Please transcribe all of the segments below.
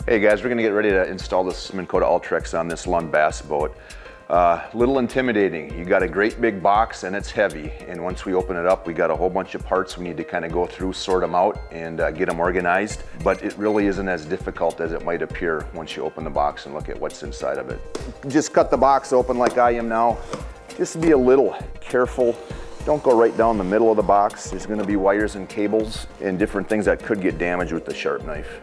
Hey guys, we're gonna get ready to install this Minn Kota Ultrex on this Lund bass boat. Little intimidating. You got a great big box and it's heavy. And once we open it up, we got a whole bunch of parts we need to kind of go through, sort them out, and get them organized. But it really isn't as difficult as it might appear once you open the box and look at what's inside of it. Just cut the box open like I am now. Just be a little careful. Don't go right down the middle of the box. There's gonna be wires and cables and different things that could get damaged with the sharp knife.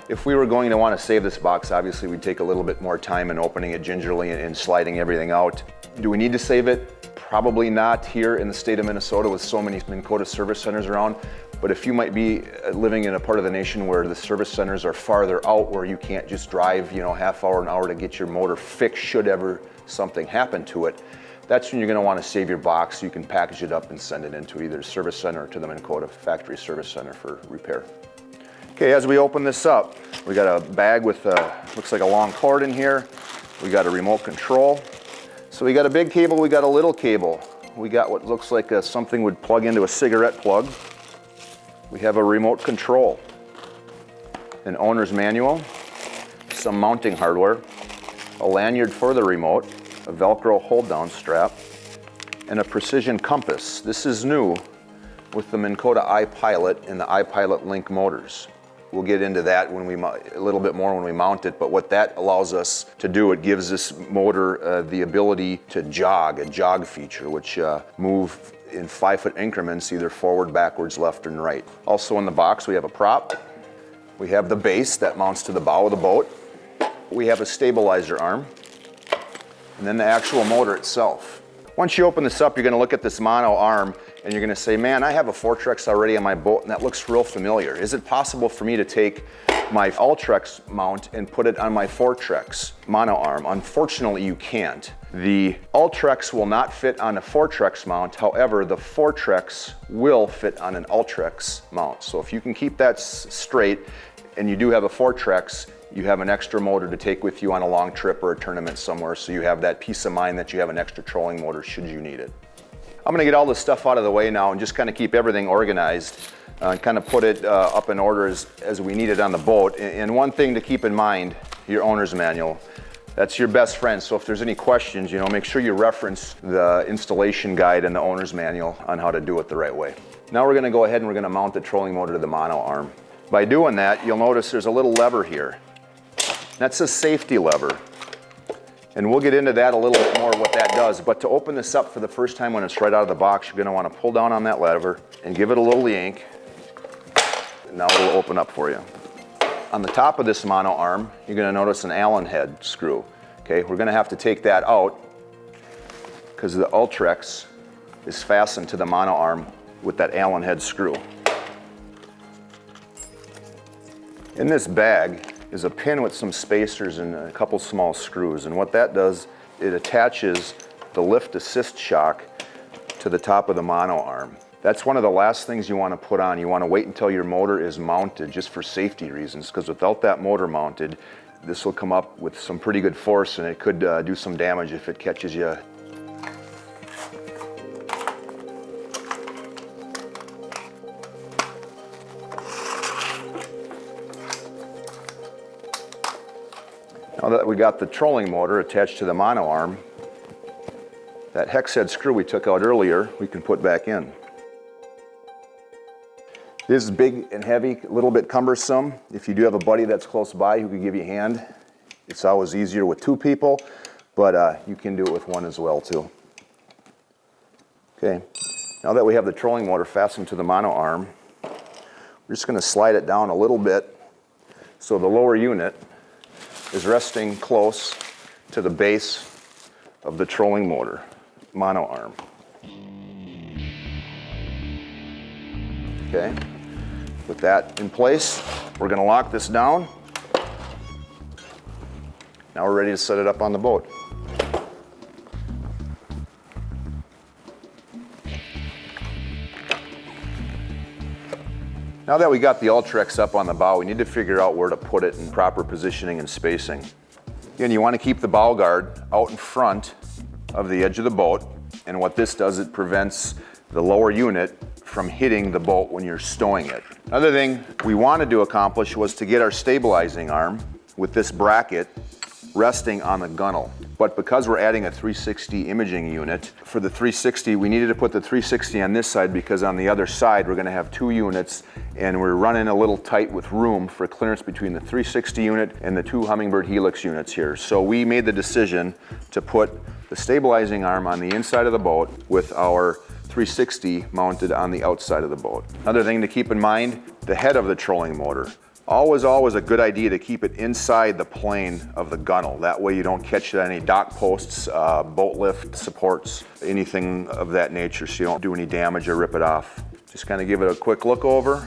If we were going to want to save this box, obviously we'd take a little bit more time in opening it gingerly and sliding everything out. Do we need to save it? Probably not here in the state of Minnesota with so many Minn Kota service centers around. But if you might be living in a part of the nation where the service centers are farther out, where you can't just drive, half hour, an hour to get your motor fixed should ever something happen to it, that's when you're going to want to save your box so you can package it up and send it into either service center or to the Minn Kota factory service center for repair. Okay, as we open this up, we got a bag with looks like a long cord in here. We got a remote control. So we got a big cable, we got a little cable. We got what looks like something would plug into a cigarette plug. We have a remote control, an owner's manual, some mounting hardware, a lanyard for the remote, a Velcro hold down strap, and a precision compass. This is new with the Minn Kota iPilot and the iPilot Link motors. We'll get into that a little bit more when we mount it, but what that allows us to do, it gives this motor the ability to jog, a jog feature, which move in 5-foot increments, either forward, backwards, left, and right. Also in the box, we have a prop. We have the base that mounts to the bow of the boat. We have a stabilizer arm, and then the actual motor itself. Once you open this up, you're gonna look at this mono arm and you're gonna say, man, I have a Ultrex already on my boat and that looks real familiar. Is it possible for me to take my Ultrex mount and put it on my Ultrex mono arm? Unfortunately, you can't. The Ultrex will not fit on a Ultrex mount. However, the Ultrex will fit on an Ultrex mount. So if you can keep that straight and you do have a Ultrex, you have an extra motor to take with you on a long trip or a tournament somewhere, so you have that peace of mind that you have an extra trolling motor should you need it. I'm gonna get all this stuff out of the way now and just kind of keep everything organized and kind of put it up in order as we need it on the boat. And one thing to keep in mind, your owner's manual. That's your best friend, so if there's any questions, make sure you reference the installation guide and the owner's manual on how to do it the right way. Now we're gonna go ahead and we're gonna mount the trolling motor to the mono arm. By doing that, you'll notice there's a little lever here. That's a safety lever. And we'll get into that a little bit more, what that does. But to open this up for the first time when it's right out of the box, you're gonna wanna pull down on that lever and give it a little yank. And now it'll open up for you. On the top of this mono arm, you're gonna notice an Allen head screw. Okay, we're gonna have to take that out because the Ultrex is fastened to the mono arm with that Allen head screw. In this bag is a pin with some spacers and a couple small screws, and what that does, it attaches the lift assist shock to the top of the mono arm. That's one of the last things you want to put on. You want to wait until your motor is mounted just for safety reasons, because without that motor mounted, this will come up with some pretty good force and it could do some damage if it catches you. Now that we got the trolling motor attached to the mono arm, that hex head screw we took out earlier, we can put back in. This is big and heavy, a little bit cumbersome. If you do have a buddy that's close by who can give you a hand, it's always easier with 2 people, but you can do it with 1 as well too. Okay, now that we have the trolling motor fastened to the mono arm, we're just going to slide it down a little bit so the lower unit is resting close to the base of the trolling motor, mono arm. Okay, with that in place, we're gonna lock this down. Now we're ready to set it up on the boat. Now that we got the Ultrex up on the bow, we need to figure out where to put it in proper positioning and spacing. Again, you want to keep the bow guard out in front of the edge of the boat, and what this does, it prevents the lower unit from hitting the bolt when you're stowing it. Another thing we wanted to accomplish was to get our stabilizing arm with this bracket resting on the gunnel. But because we're adding a 360 imaging unit, for the 360, we needed to put the 360 on this side because on the other side, we're gonna have 2 units and we're running a little tight with room for clearance between the 360 unit and the 2 Humminbird Helix units here. So we made the decision to put the stabilizing arm on the inside of the boat with our 360 mounted on the outside of the boat. Another thing to keep in mind, the head of the trolling motor. Always a good idea to keep it inside the plane of the gunnel. That way you don't catch it on any dock posts, boat lift supports, anything of that nature, so you don't do any damage or rip it off. Just kind of give it a quick look over.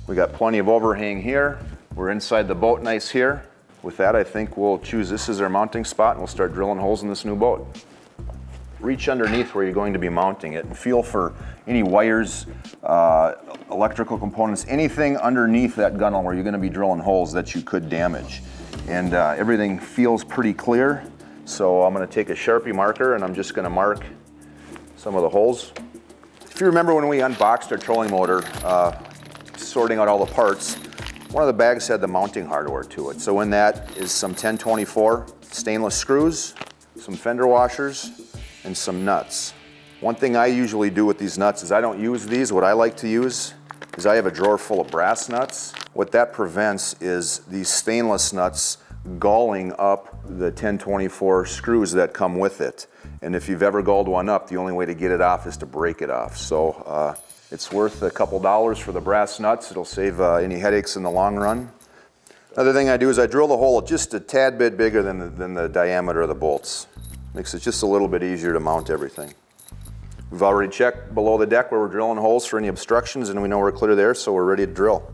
We got plenty of overhang here. We're inside the boat nice here. With that, I think we'll choose this as our mounting spot and we'll start drilling holes in this new boat. Reach underneath where you're going to be mounting it and feel for any wires, electrical components, anything underneath that gunnel where you're going to be drilling holes that you could damage. And everything feels pretty clear, so I'm going to take a Sharpie marker and I'm just going to mark some of the holes. If you remember when we unboxed our trolling motor, sorting out all the parts, one of the bags had the mounting hardware to it. So in that is some 1024 stainless screws, some fender washers, and some nuts. One thing I usually do with these nuts is I don't use these. What I like to use is I have a drawer full of brass nuts. What that prevents is these stainless nuts galling up the 1024 screws that come with it. And if you've ever galled one up, the only way to get it off is to break it off. So it's worth a couple dollars for the brass nuts. It'll save any headaches in the long run. Another thing I do is I drill the hole just a tad bit bigger than the diameter of the bolts. Makes it just a little bit easier to mount everything. We've already checked below the deck where we're drilling holes for any obstructions, and we know we're clear there, so we're ready to drill.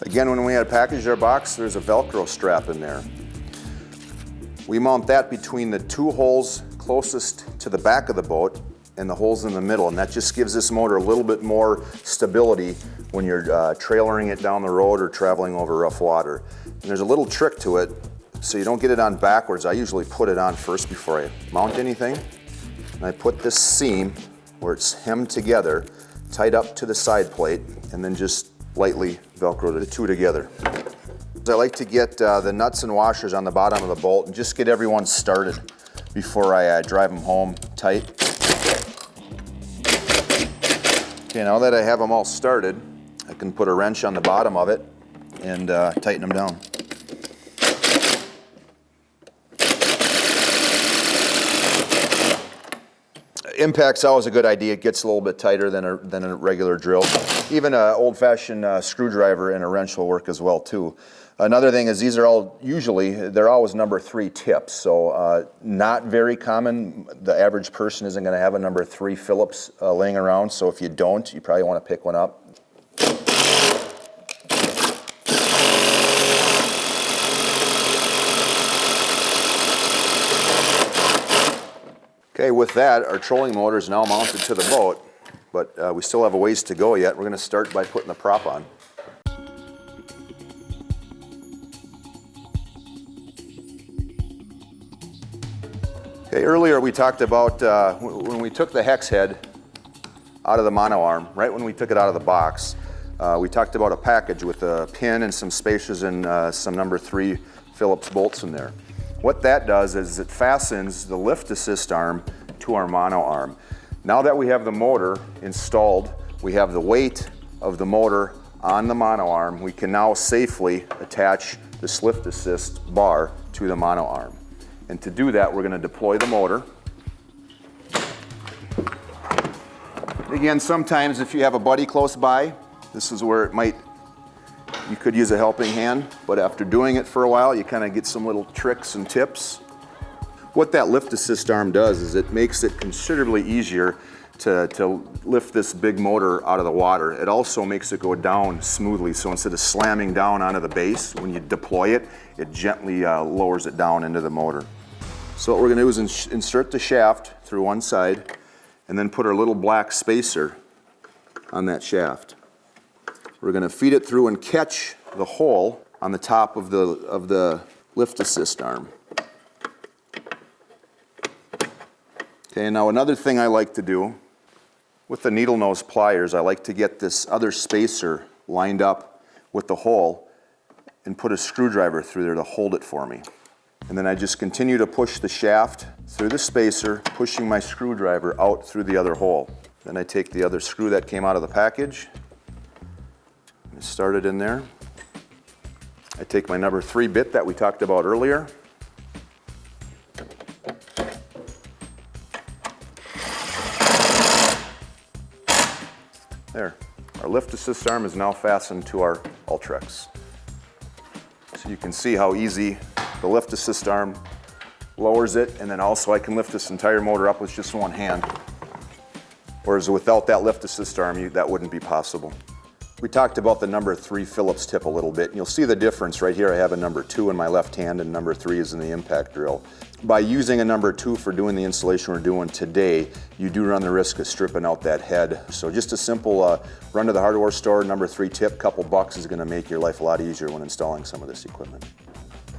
Again, when we had packaged our box, there's a Velcro strap in there. We mount that between the 2 holes closest to the back of the boat and the holes in the middle, and that just gives this motor a little bit more stability when you're trailering it down the road or traveling over rough water. And there's a little trick to it, so you don't get it on backwards. I usually put it on first before I mount anything. And I put this seam where it's hemmed together, tight up to the side plate, and then just lightly Velcro the 2 together. I like to get the nuts and washers on the bottom of the bolt and just get everyone started before I drive them home tight. Okay, now that I have them all started, I can put a wrench on the bottom of it and tighten them down. Impact's always a good idea. It gets a little bit tighter than a regular drill. Even an old-fashioned screwdriver and a wrench will work as well too. Another thing is these are all they're always number 3 tips, so not very common. The average person isn't going to have a number 3 Phillips laying around, so if you don't, you probably want to pick one up. Okay, with that, our trolling motor is now mounted to the boat, but we still have a ways to go yet. We're going to start by putting the prop on. Okay, earlier we talked about when we took the hex head out of the mono arm, right when we took it out of the box, we talked about a package with a pin and some spacers and some number 3 Phillips bolts in there. What that does is it fastens the lift assist arm to our mono arm. Now that we have the motor installed, we have the weight of the motor on the mono arm, we can now safely attach this lift assist bar to the mono arm. And to do that, we're going to deploy the motor. Again, sometimes if you have a buddy close by, this is where you could use a helping hand, but after doing it for a while, you kind of get some little tricks and tips. What that lift assist arm does is it makes it considerably easier to lift this big motor out of the water. It also makes it go down smoothly, so instead of slamming down onto the base, when you deploy it, it gently lowers it down into the motor. So what we're going to do is insert the shaft through one side and then put our little black spacer on that shaft. We're going to feed it through and catch the hole on the top of the lift assist arm. Okay, now another thing I like to do with the needle nose pliers, I like to get this other spacer lined up with the hole and put a screwdriver through there to hold it for me. And then I just continue to push the shaft through the spacer, pushing my screwdriver out through the other hole. Then I take the other screw that came out of the package, and start it in there. I take my number 3 bit that we talked about earlier. There, our lift assist arm is now fastened to our Ultrex. So you can see how easy the lift assist arm lowers it, and then also I can lift this entire motor up with just one hand. Whereas without that lift assist arm, that wouldn't be possible. We talked about the number 3 Phillips tip a little bit, and you'll see the difference right here. I have a number 2 in my left hand and number 3 is in the impact drill. By using a number 2 for doing the installation we're doing today, you do run the risk of stripping out that head. So just a simple run to the hardware store, number 3 tip, couple bucks is going to make your life a lot easier when installing some of this equipment.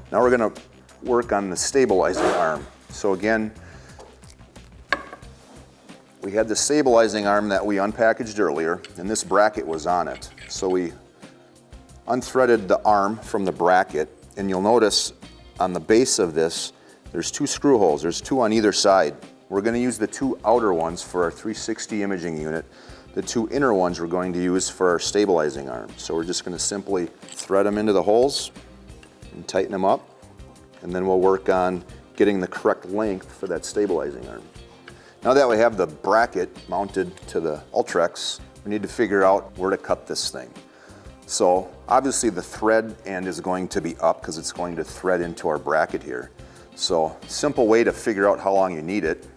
Now we're going to work on the stabilizing arm. So again, we had the stabilizing arm that we unpackaged earlier, and this bracket was on it. So we unthreaded the arm from the bracket, and you'll notice on the base of this, there's 2 screw holes. There's 2 on either side. We're going to use the 2 outer ones for our 360 imaging unit. The 2 inner ones we're going to use for our stabilizing arm. So we're just going to simply thread them into the holes and tighten them up, and then we'll work on getting the correct length for that stabilizing arm. Now that we have the bracket mounted to the Ultrex, we need to figure out where to cut this thing. So obviously the thread end is going to be up because it's going to thread into our bracket here. So simple way to figure out how long you need it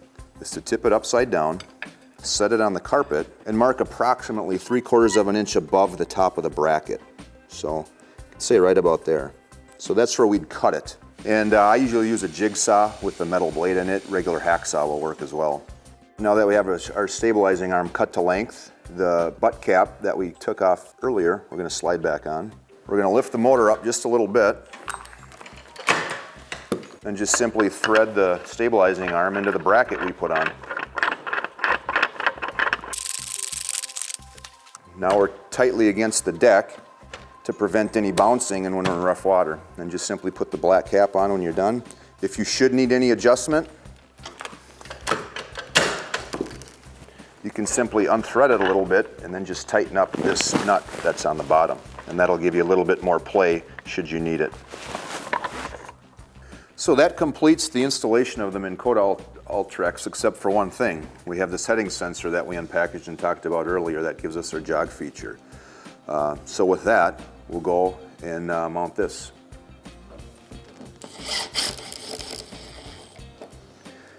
is to tip it upside down, set it on the carpet, and mark approximately 3/4 of an inch above the top of the bracket. So say right about there. So that's where we'd cut it. And I usually use a jigsaw with the metal blade in it. Regular hacksaw will work as well. Now that we have our stabilizing arm cut to length, the butt cap that we took off earlier, we're going to slide back on. We're going to lift the motor up just a little bit and just simply thread the stabilizing arm into the bracket we put on. Now we're tightly against the deck to prevent any bouncing and when we're in rough water. And just simply put the black cap on when you're done. If you should need any adjustment, you can simply unthread it a little bit and then just tighten up this nut that's on the bottom. And that'll give you a little bit more play should you need it. So that completes the installation of the Minn Kota Ultrex, except for one thing. We have this heading sensor that we unpackaged and talked about earlier that gives us our jog feature. So with that, we'll go and mount this.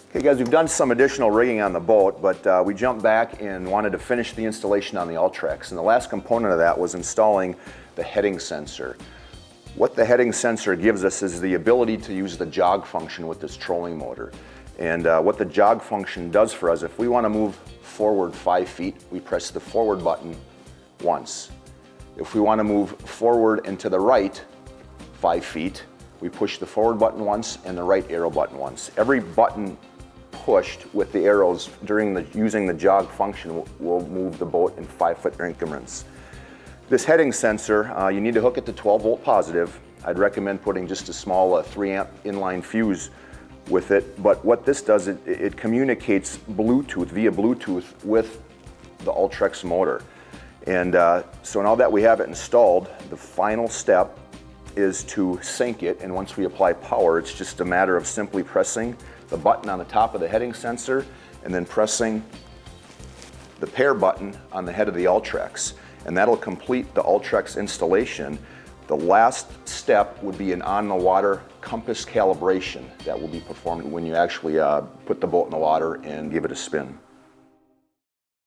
Okay guys, we've done some additional rigging on the boat, but we jumped back and wanted to finish the installation on the Ultrex. And the last component of that was installing the heading sensor. What the heading sensor gives us is the ability to use the jog function with this trolling motor. And what the jog function does for us, if we want to move forward 5 feet, we press the forward button once. If we want to move forward and to the right 5 feet, we push the forward button once and the right arrow button once. Every button pushed with the arrows during using the jog function will move the boat in 5-foot increments. This heading sensor, you need to hook it to 12 volt positive. I'd recommend putting just a small 3 amp inline fuse with it, but what this does, it communicates Bluetooth, via Bluetooth with the Ultrex motor. And so now that we have it installed, the final step is to sync it, and once we apply power, it's just a matter of simply pressing the button on the top of the heading sensor and then pressing the pair button on the head of the Ultrex. And that'll complete the Ultrex installation. The last step would be an on-the-water compass calibration that will be performed when you actually put the boat in the water and give it a spin.